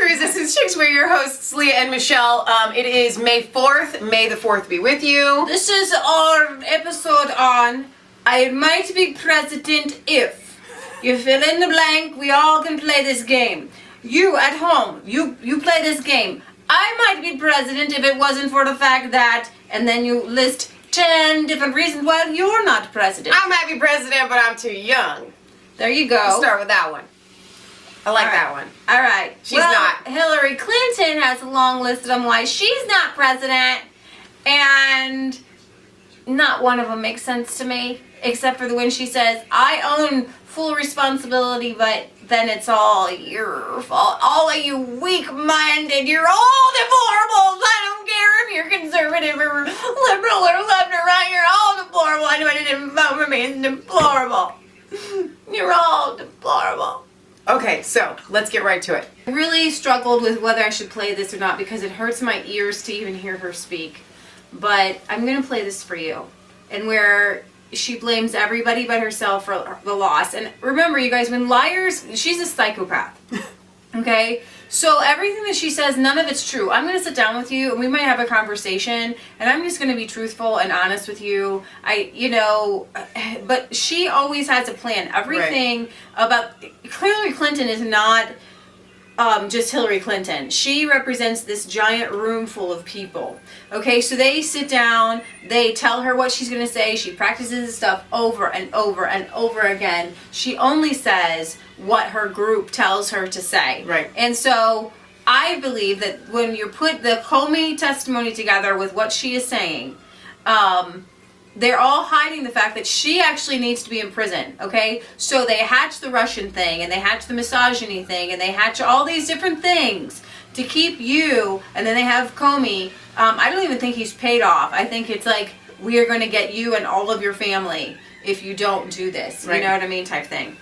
Resistance Chicks. We're your hosts, Leah and Michelle. It is May 4th. May the 4th be with you. This is our episode on I might be president if. You fill in the blank, we all can play this game. You at home, you play this game. I might be president if it wasn't for the fact that, and then you list 10 different reasons why you're not president. I might be president, but I'm too young. There you go. We'll start with that one. I like that one. All right. She's not. Hillary Clinton has a long list on why she's not president, and not one of them makes sense to me, except for the one she says, I own full responsibility, but then it's all your fault. All of you weak-minded, you're all deplorables. I don't care if you're conservative or liberal or left or right, you're all deplorable. Anybody who didn't vote for me is deplorable. You're all deplorable. Okay, so let's get right to it. I really struggled with whether I should play this or not because it hurts my ears to even hear her speak. But I'm going to play this for you. And where she blames everybody but herself for the loss. And remember, you guys, when liars, she's a psychopath. Okay? So everything that she says, none of it's true. I'm going to sit down with you and we might have a conversation and I'm just going to be truthful and honest with you. But she always has a plan. Everything about Hillary Clinton is not just Hillary Clinton. She represents this giant room full of people. Okay, so they sit down, they tell her what she's going to say, she practices this stuff over and over and over again. She only says what her group tells her to say. Right. And so I believe that when you put the Comey testimony together with what she is saying, they're all hiding the fact that she actually needs to be in prison, okay? So they hatch the Russian thing, and they hatch the misogyny thing, and they hatch all these different things to keep you, and then they have Comey. I don't even think he's paid off. I think it's like, we are going to get you and all of your family if you don't do this. Right. You know what I mean? Type thing.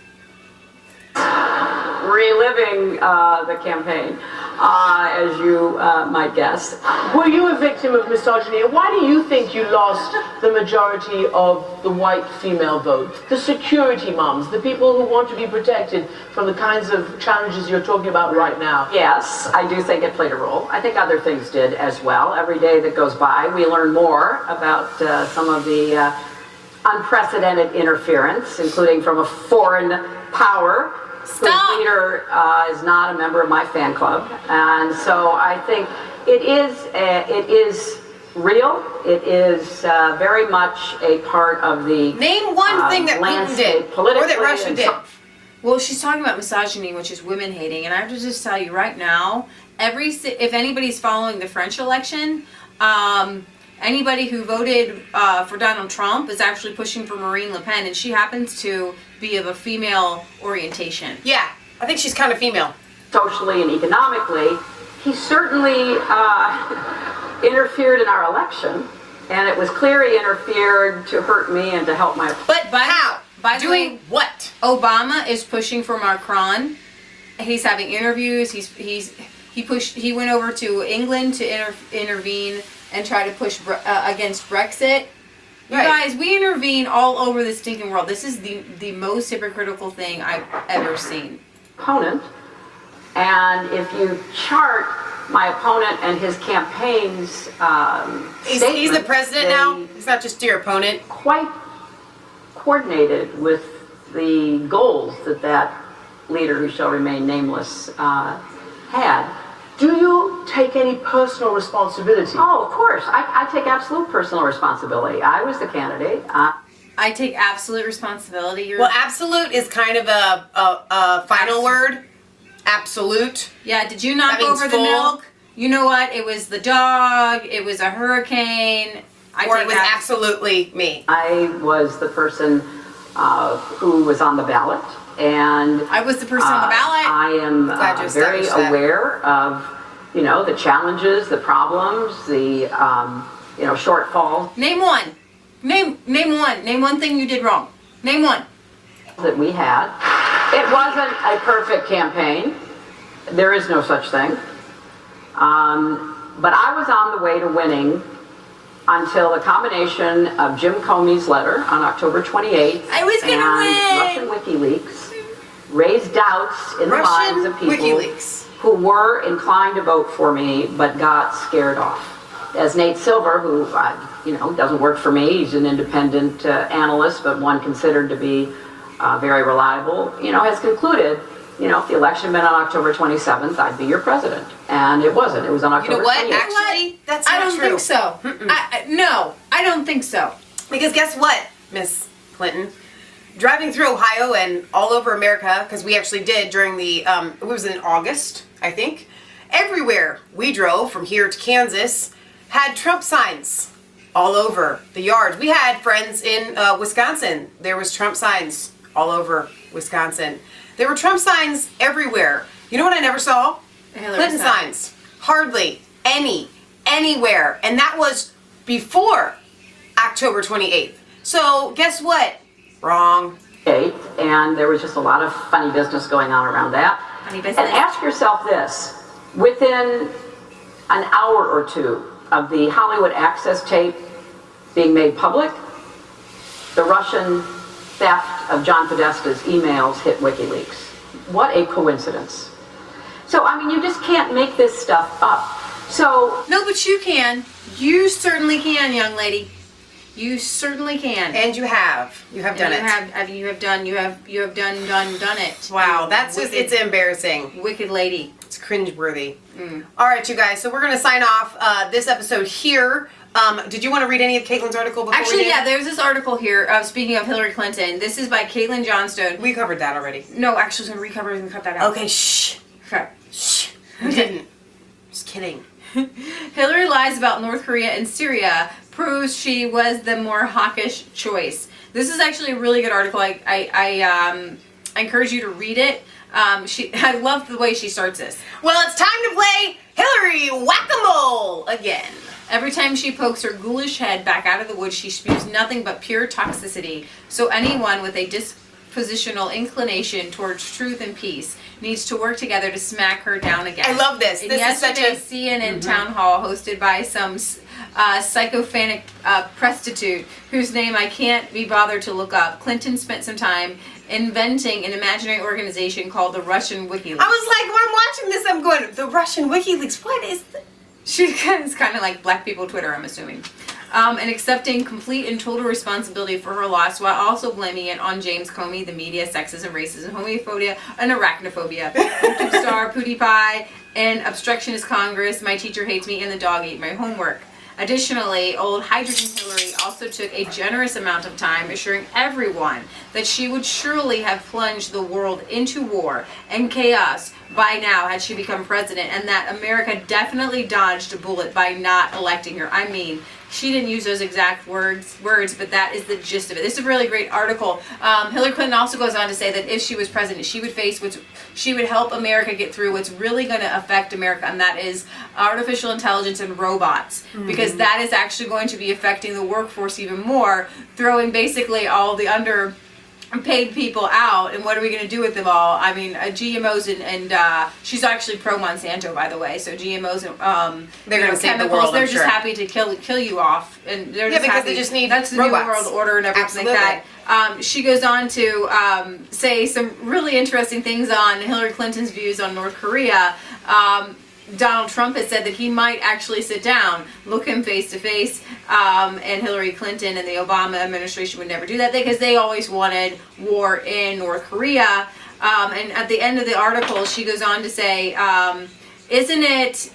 Reliving the campaign, as you might guess. Were you a victim of misogyny? And why do you think you lost the majority of the white female vote? The security moms, the people who want to be protected from the kinds of challenges you're talking about right now. Yes, I do think it played a role. I think other things did as well. Every day that goes by, we learn more about some of the unprecedented interference, including from a foreign power. Stop. Whose leader is not a member of my fan club, and so I think it is real. It is very much a part of the Name one thing that Putin did, or that Russia did. Well, she's talking about misogyny, which is women hating, and I have to just tell you right now, if anybody's following the French election, anybody who voted for Donald Trump is actually pushing for Marine Le Pen, and she happens to be of a female orientation. Yeah, I think she's kind of female. Socially and economically, he certainly interfered in our election, and it was clear he interfered to hurt me and to help my. But how? By the Doing way, what? Obama is pushing for Macron. He's having interviews. He went over to England to intervene and try to push against Brexit. You guys, we intervene all over the stinking world. This is the most hypocritical thing I've ever seen. Opponent, and if you chart my opponent and his campaign's He's the president now? He's not just your opponent? Quite coordinated with the goals that leader, who shall remain nameless, had. Do you take any personal responsibility? Oh, of course. I take absolute personal responsibility. I was the candidate. I take absolute responsibility. Well, absolute is kind of a final word. Absolute. Yeah, did you knock That means over the full. milk? You know what? It was the dog. It was a hurricane. Or it was absolutely me. I was the person who was on the ballot. And I was the person on the ballot. I am very aware of, the challenges, the problems, the, shortfalls. Name one. Name one. Name one thing you did wrong. Name one. That we had. It wasn't a perfect campaign. There is no such thing. But I was on the way to winning until the combination of Jim Comey's letter on October 28th I was gonna and win. Russian WikiLeaks raised doubts in the minds of people WikiLeaks. who were inclined to vote for me but got scared off. As Nate Silver, who doesn't work for me, he's an independent analyst, but one considered to be very reliable, has concluded, if the election had been on October 27th, I'd be your president. And it wasn't. It was on October 28th. Actually, that's not I don't true. think so. No, I don't think so. Because guess what, Miss Clinton? Driving through Ohio and all over America, because we actually did during the, it was in August, I think. Everywhere we drove, from here to Kansas, had Trump signs all over the yards. We had friends in Wisconsin. There was Trump signs all over Wisconsin. There were Trump signs everywhere. You know what I never saw? Clinton signs. Hardly anywhere. And that was before October 28th. So guess what? Wrong. And there was just a lot of funny business going on around that. Funny business. And ask yourself this, within an hour or two of the Hollywood Access tape being made public, the Russian theft of John Podesta's emails hit WikiLeaks. What a coincidence. So, you just can't make this stuff up. So... No, but you can. You certainly can, young lady. You certainly can. And you have. You have done it. You have done it. Wow, that's just, it's embarrassing. Wicked lady. It's cringeworthy. All right, you guys, so we're going to sign off this episode here. Did you want to read any of Caitlin's article before Actually, we did? yeah, there's this article here, speaking of Hillary Clinton. This is by Caitlin Johnstone. We covered that already. No, actually, I was going to recover it and cut that out. Okay, shh. Okay. Shh. We didn't. Just kidding. Hillary lies about North Korea and Syria, proves she was the more hawkish choice. This is actually a really good article. I encourage you to read it. I love the way she starts this. Well, it's time to play Hillary Whack-A-Mole again. Every time she pokes her ghoulish head back out of the woods, she spews nothing but pure toxicity. So anyone with a dispositional inclination towards truth and peace needs to work together to smack her down again. I love this. In This is such a... yesterday's CNN town hall hosted by some sycophanic prostitute whose name I can't be bothered to look up, Clinton spent some time inventing an imaginary organization called the Russian WikiLeaks. I was like, when I'm watching this, I'm going, the Russian WikiLeaks, what is this? She's kind of like black people Twitter, I'm assuming. And accepting complete and total responsibility for her loss while also blaming it on James Comey, the media, sexism, racism, homophobia, and arachnophobia. YouTube star, PewDiePie, and obstructionist Congress, my teacher hates me, and the dog ate my homework. Additionally, old Hydrogen Hillary also took a generous amount of time assuring everyone that she would surely have plunged the world into war and chaos by now had she become president, and that America definitely dodged a bullet by not electing her. I mean, she didn't use those exact words, but that is the gist of it. This is a really great article. Hillary Clinton also goes on to say that if she was president, she would help America get through what's really going to affect America, and that is artificial intelligence and robots, because that is actually going to be affecting the workforce even more, throwing basically all the underpaid people out, and what are we going to do with them all? I mean, GMOs and she's actually pro Monsanto, by the way, so GMOs and they're going to save the chemicals, world, they're I'm just sure. happy to kill you off, and they're just because happy. they just need that's the robots. new world order and everything like that. She goes on to say some really interesting things on Hillary Clinton's views on North Korea. Donald Trump has said that he might actually sit down, look him face to face, and Hillary Clinton and the Obama administration would never do that because they always wanted war in North Korea. And at the end of the article, she goes on to say, isn't it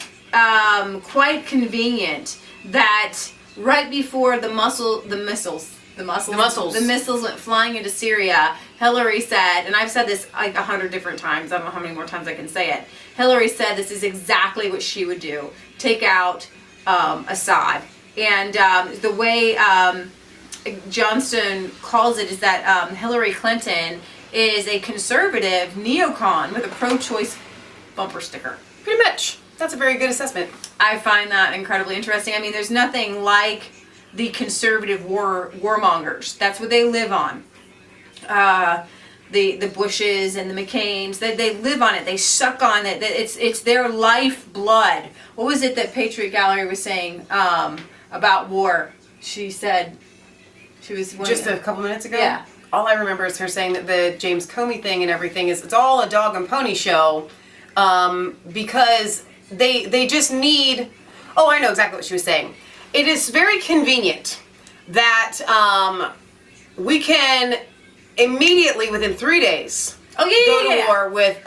quite convenient that right before the missiles went flying into Syria, Hillary said, and I've said this like 100 different times, I don't know how many more times I can say it, Hillary said this is exactly what she would do, take out Assad. And the way Johnston calls it is that Hillary Clinton is a conservative neocon with a pro-choice bumper sticker. Pretty much. That's a very good assessment. I find that incredibly interesting. I mean, there's nothing like the conservative warmongers. That's what they live on. The Bushes and the McCains, they live on it. They suck on it. It's their lifeblood. What was it that Patriot Gallery was saying about war? She said, she was Just a couple minutes ago? Yeah. all I remember is her saying that the James Comey thing and everything it's all a dog and pony show, because they just need. Oh, I know exactly what she was saying. It is very convenient that we can immediately within 3 days go to war with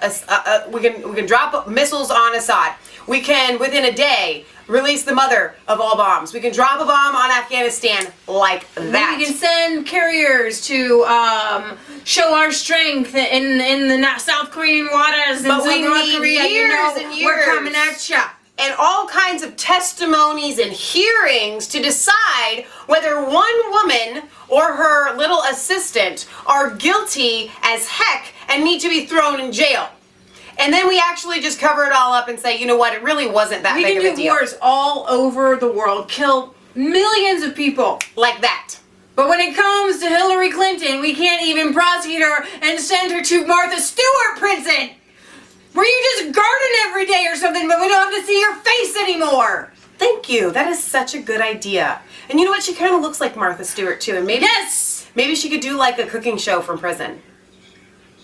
we can drop missiles on Assad. We can within a day release the mother of all bombs. We can drop a bomb on Afghanistan like that. We can send carriers to show our strength in the South Korean waters and But we North need Korea. years and years. We're coming at ya. And all kinds of testimonies and hearings to decide whether one woman or her little assistant are guilty as heck and need to be thrown in jail. And then we actually just cover it all up and say, you know what, it really wasn't that big of a deal. We can do wars all over the world, kill millions of people. Like that. But when it comes to Hillary Clinton, we can't even prosecute her and send her to Martha Stewart prison, where you just garden every day or something, but we don't have to see your face anymore. Thank you. That is such a good idea. And you know what? She kind of looks like Martha Stewart too. And maybe she could do like a cooking show from prison.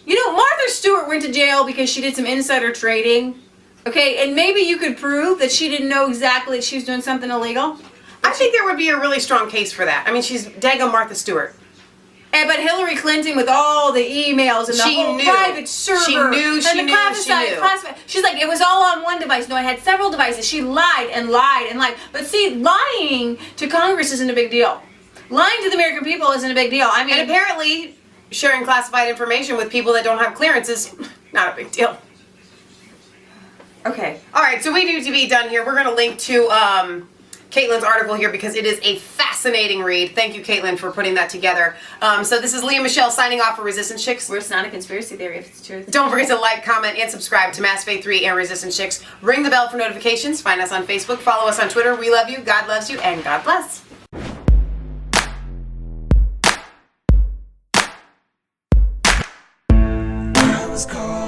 You know, Martha Stewart went to jail because she did some insider trading. Okay, and maybe you could prove that she didn't know exactly that she was doing something illegal. I think there would be a really strong case for that. I mean, she's daggone Martha Stewart. But Hillary Clinton, with all the emails and the whole private server, classified. She's like, it was all on one device. No, I had several devices. She lied and lied and lied. But see, lying to Congress isn't a big deal. Lying to the American people isn't a big deal. I mean, and apparently, sharing classified information with people that don't have clearance is not a big deal. Okay. All right, so we need to be done here. We're going to link to Caitlin's article here because it is a fascinating read. Thank you, Caitlin, for putting that together. So this is Leah Michelle signing off for Resistance Chicks. Where it's not a conspiracy theory if it's true. Don't forget to like, comment, and subscribe to Mass Faith 3 and Resistance Chicks. Ring the bell for notifications. Find us on Facebook. Follow us on Twitter. We love you. God loves you. And God bless. I was called